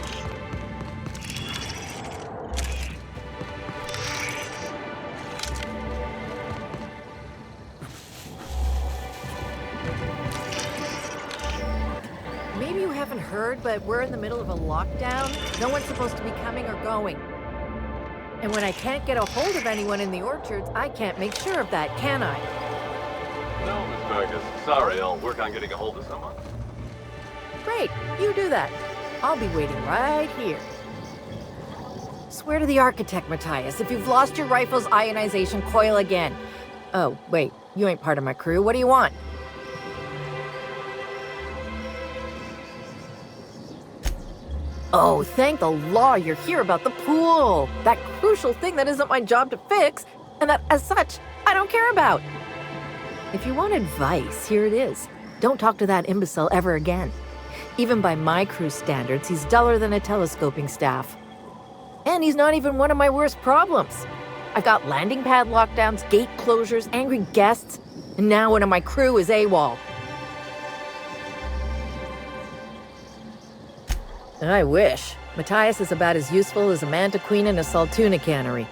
Maybe you haven't heard, but we're in the middle of a lockdown. No one's supposed to be coming or going. And when I can't get a hold of anyone in the orchards, I can't make sure of that, can I? No, Miss Fergus. Sorry, I'll work on getting a hold of someone. Great, you do that. I'll be waiting right here. Swear to the architect, Matthias, if you've lost your rifle's ionization coil again. Oh, wait, you ain't part of my crew. What do you want? Oh, thank the law you're here about the pool. That crucial thing that isn't my job to fix, and that, as such, I don't care about. If you want advice, here it is. Don't talk to that imbecile ever again. Even by my crew standards, he's duller than a telescoping staff. And he's not even one of my worst problems. I've got landing pad lockdowns, gate closures, angry guests, and now one of my crew is AWOL. I wish. Matthias is about as useful as a manta queen in a saltuna cannery.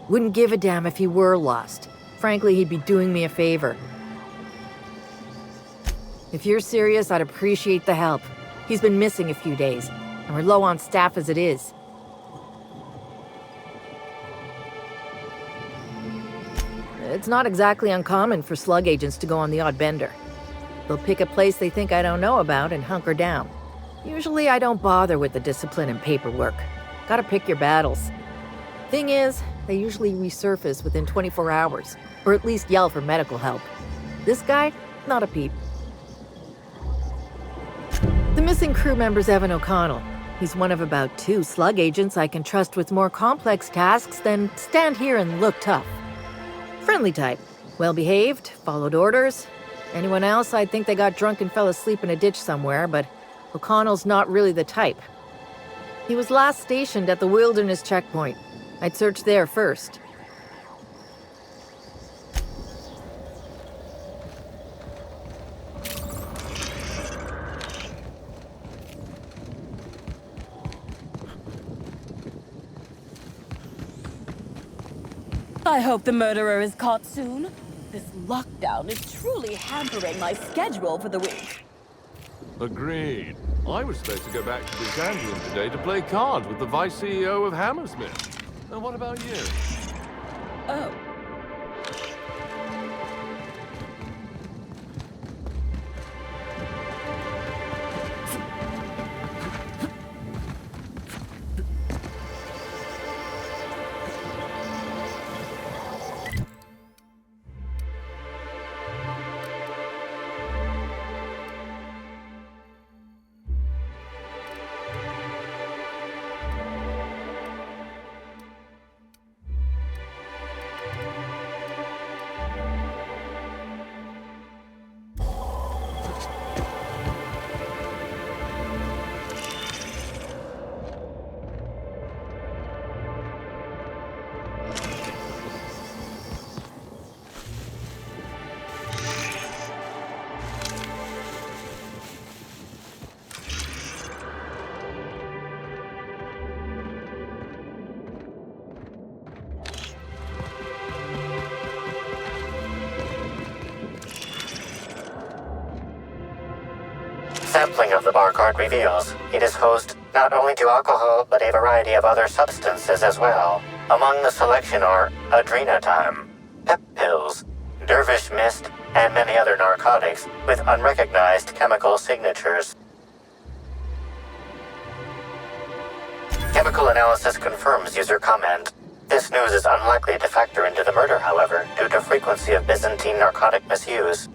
Wouldn't give a damn if he were lost. Frankly, he'd be doing me a favor. If you're serious, I'd appreciate the help. He's been missing a few days, and we're low on staff as it is. It's not exactly uncommon for slug agents to go on the odd bender. They'll pick a place they think I don't know about and hunker down. Usually I don't bother with the discipline and paperwork. Gotta pick your battles. Thing is, they usually resurface within 24 hours, or at least yell for medical help. This guy, not a peep. The missing crew member's Evan O'Connell. He's one of about 2 slug agents I can trust with more complex tasks than stand here and look tough. Friendly type, well-behaved, followed orders. Anyone else, I'd think they got drunk and fell asleep in a ditch somewhere, but O'Connell's not really the type. He was last stationed at the Wilderness checkpoint. I'd search there first. I hope the murderer is caught soon. This lockdown is truly hampering my schedule for the week. Agreed. I was supposed to go back to Byzantium today to play cards with the vice CEO of Hammersmith. And what about you? Oh. Sampling of the barcode reveals it is host not only to alcohol, but a variety of other substances as well. Among the selection are adrenatime, pep pills, dervish mist, and many other narcotics with unrecognized chemical signatures. Chemical analysis confirms user comment. This news is unlikely to factor into the murder, however, due to frequency of Byzantine narcotic misuse.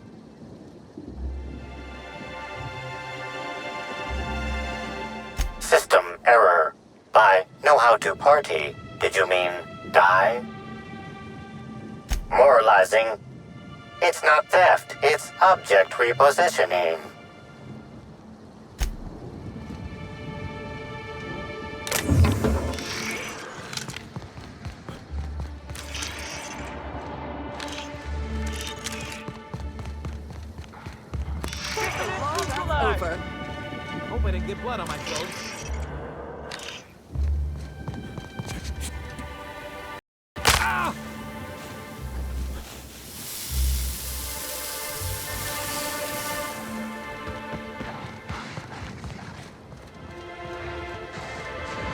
System error. By know how to party, did you mean die? Moralizing. It's not theft, it's object repositioning. Over. Hope I didn't get blood on my clothes. Ah!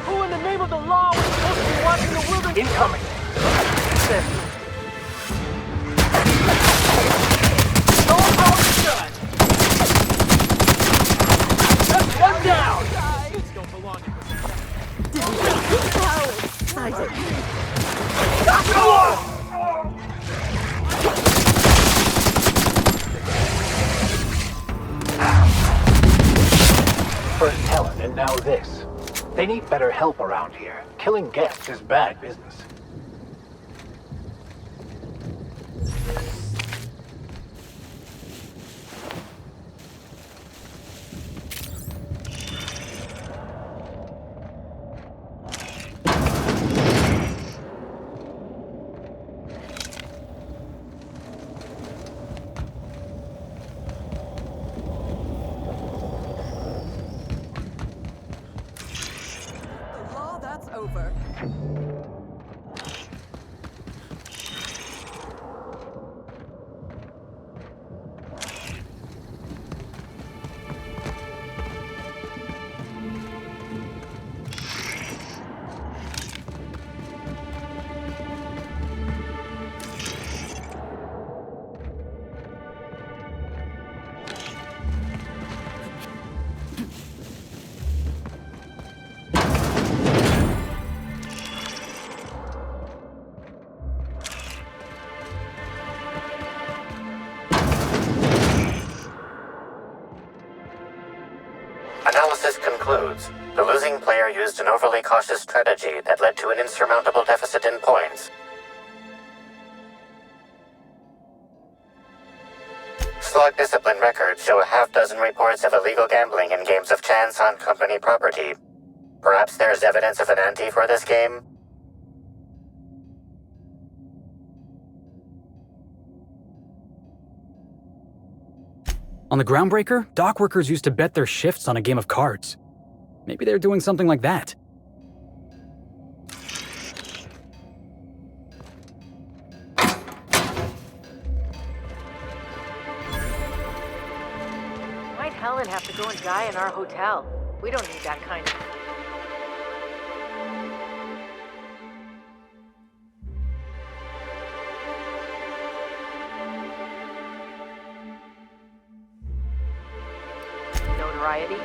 Who in the name of the law was supposed to be Incoming! That's one down! First Helen, and now this. They need better help around here. Killing guests is bad business. That's over. Analysis concludes the losing player used an overly cautious strategy that led to an insurmountable deficit in points. Slug discipline records show a half-dozen reports of illegal gambling in games of chance on company property. Perhaps there's evidence of an ante for this game? On the Groundbreaker, dock workers used to bet their shifts on a game of cards. Maybe they're doing something like that. Why'd Helen have to go and die in our hotel? We don't need that kind of... notoriety.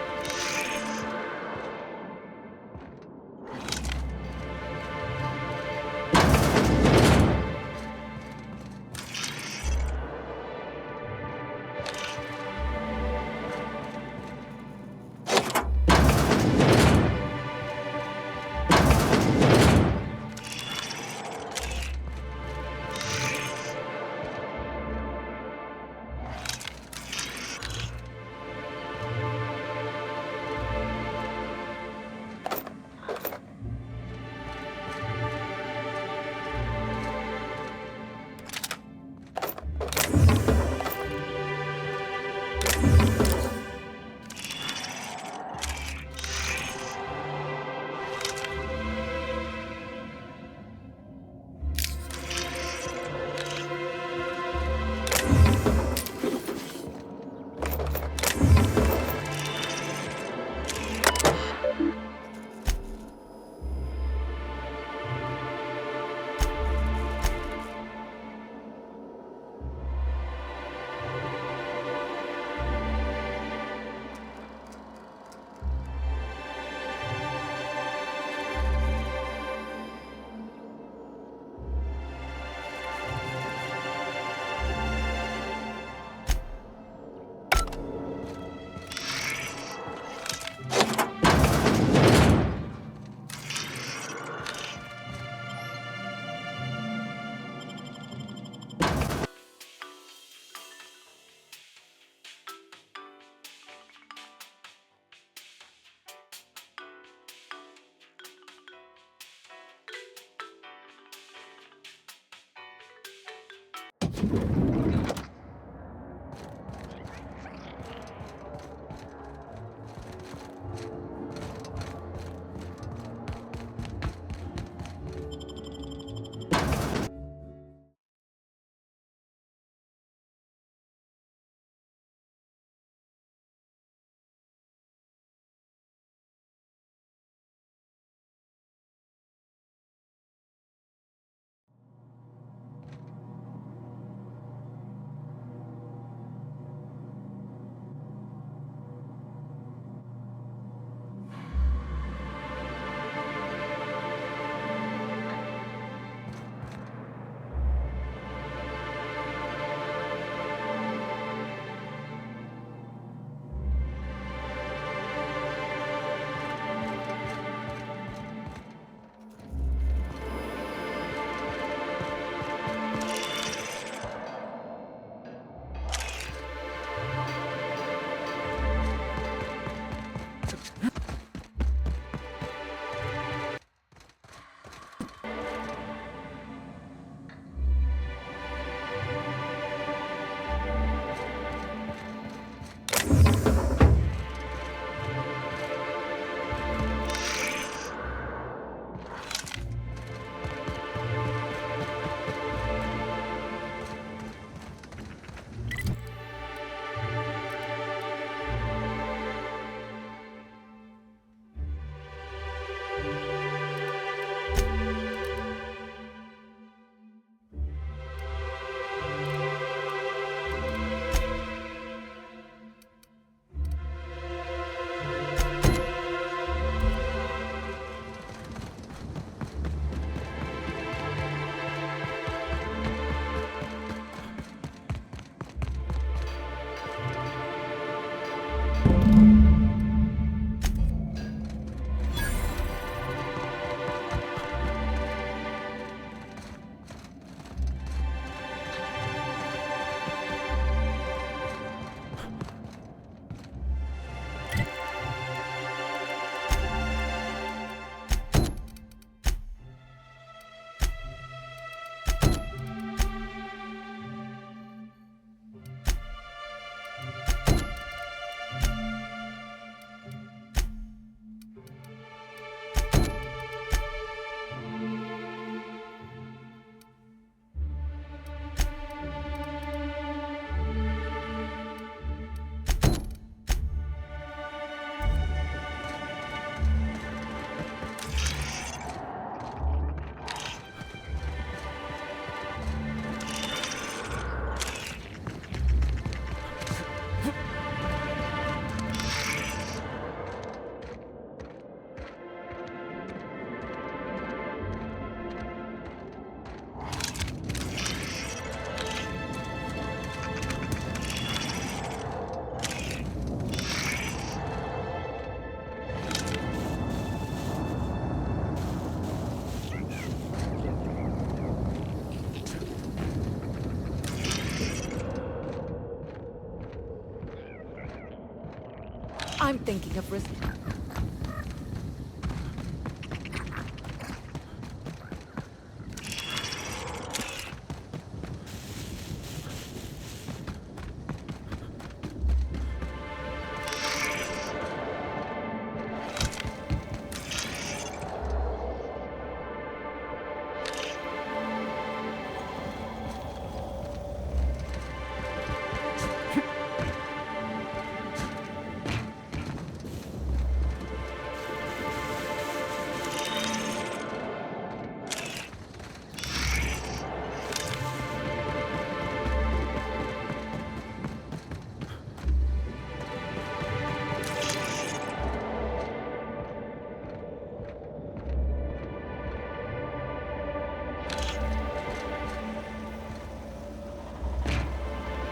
I'm thinking of risk.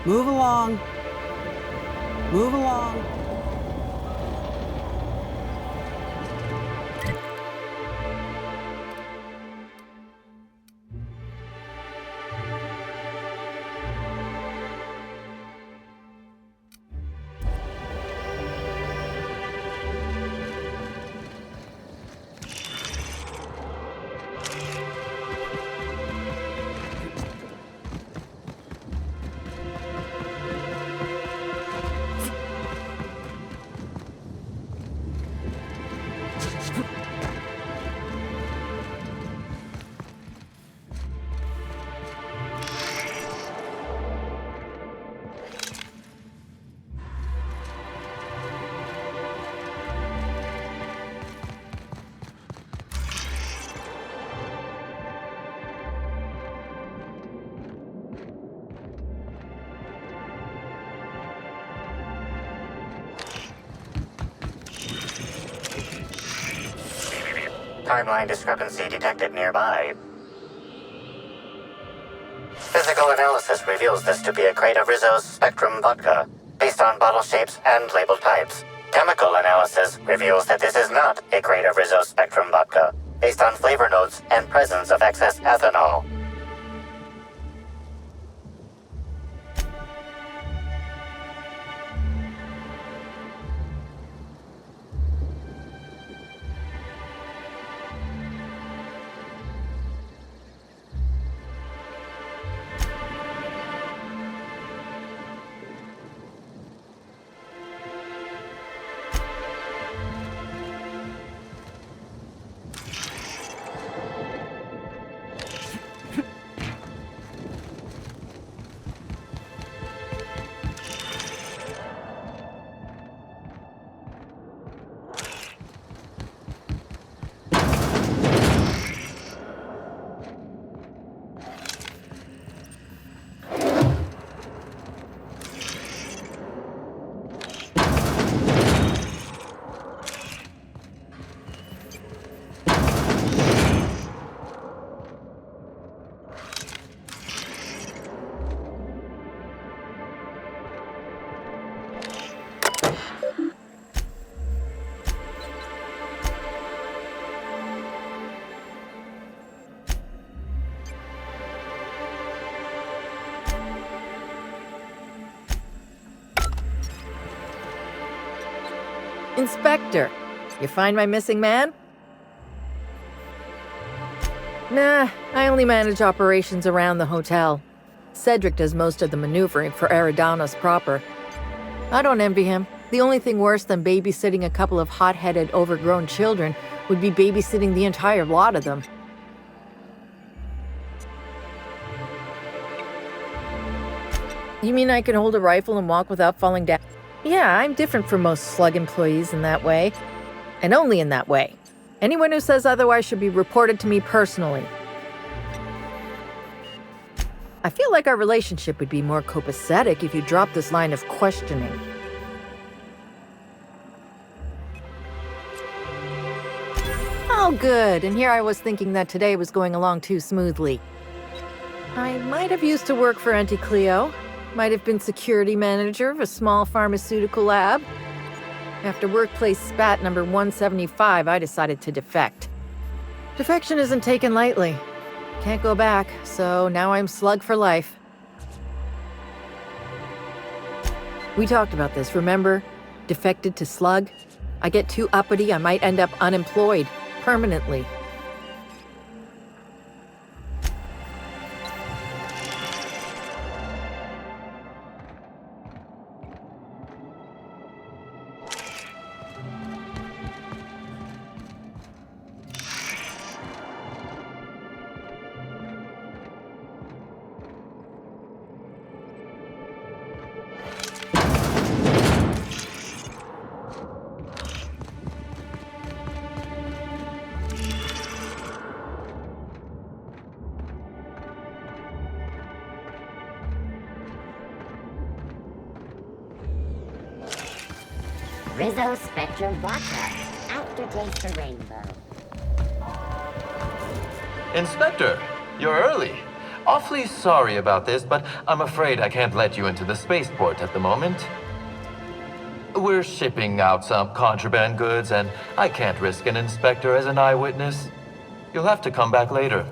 Move along. Move along. Timeline discrepancy detected nearby. Physical analysis reveals this to be a crate of Rizzo's Spectrum vodka, based on bottle shapes and label types. Chemical analysis reveals that this is not a crate of Rizzo's Spectrum vodka, based on flavor notes and presence of excess ethanol. Inspector, you find my missing man? Nah, I only manage operations around the hotel. Cedric does most of the maneuvering for ERIDANE proper. I don't envy him. The only thing worse than babysitting a couple of hot-headed, overgrown children would be babysitting the entire lot of them. You mean I can hold a rifle and walk without falling down? Yeah, I'm different from most slug employees in that way. And only in that way. Anyone who says otherwise should be reported to me personally. I feel like our relationship would be more copacetic if you dropped this line of questioning. Oh, good. And here I was thinking that today was going along too smoothly. I might have used to work for Auntie Cleo. Might have been security manager of a small pharmaceutical lab. After workplace spat number 175, I decided to defect. Defection isn't taken lightly. Can't go back, so now I'm slug for life. We talked about this, remember? Defected to Slug? I get too uppity, I might end up unemployed. Permanently. Rizzo Spectre Vodka. Aftertaste the rainbow. Inspector, you're early. Awfully sorry about this, but I'm afraid I can't let you into the spaceport at the moment. We're shipping out some contraband goods, and I can't risk an inspector as an eyewitness. You'll have to come back later.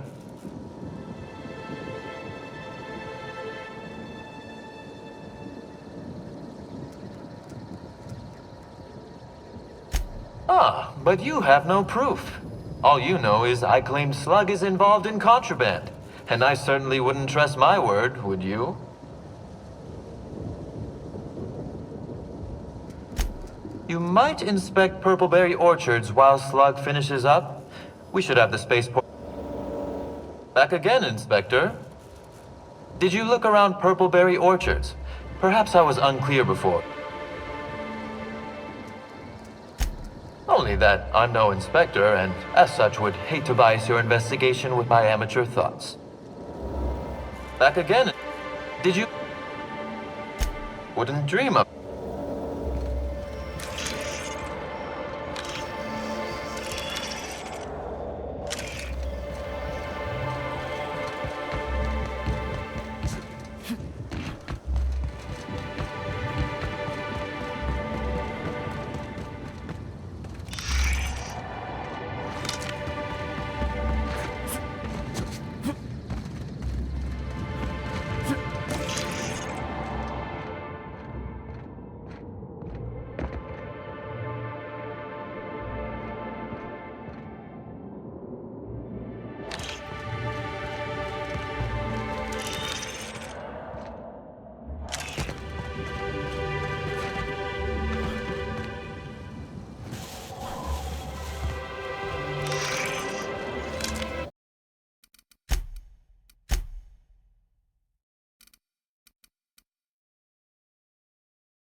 Ah, but you have no proof. All you know is I claim Slug is involved in contraband. And I certainly wouldn't trust my word, would you? You might inspect Purpleberry Orchards while Slug finishes up. We should have the spaceport back again, Inspector. Did you look around Purpleberry Orchards? Perhaps I was unclear before. Only that I'm no inspector, and as such would hate to bias your investigation with my amateur thoughts. Back again. Did you... Wouldn't dream of...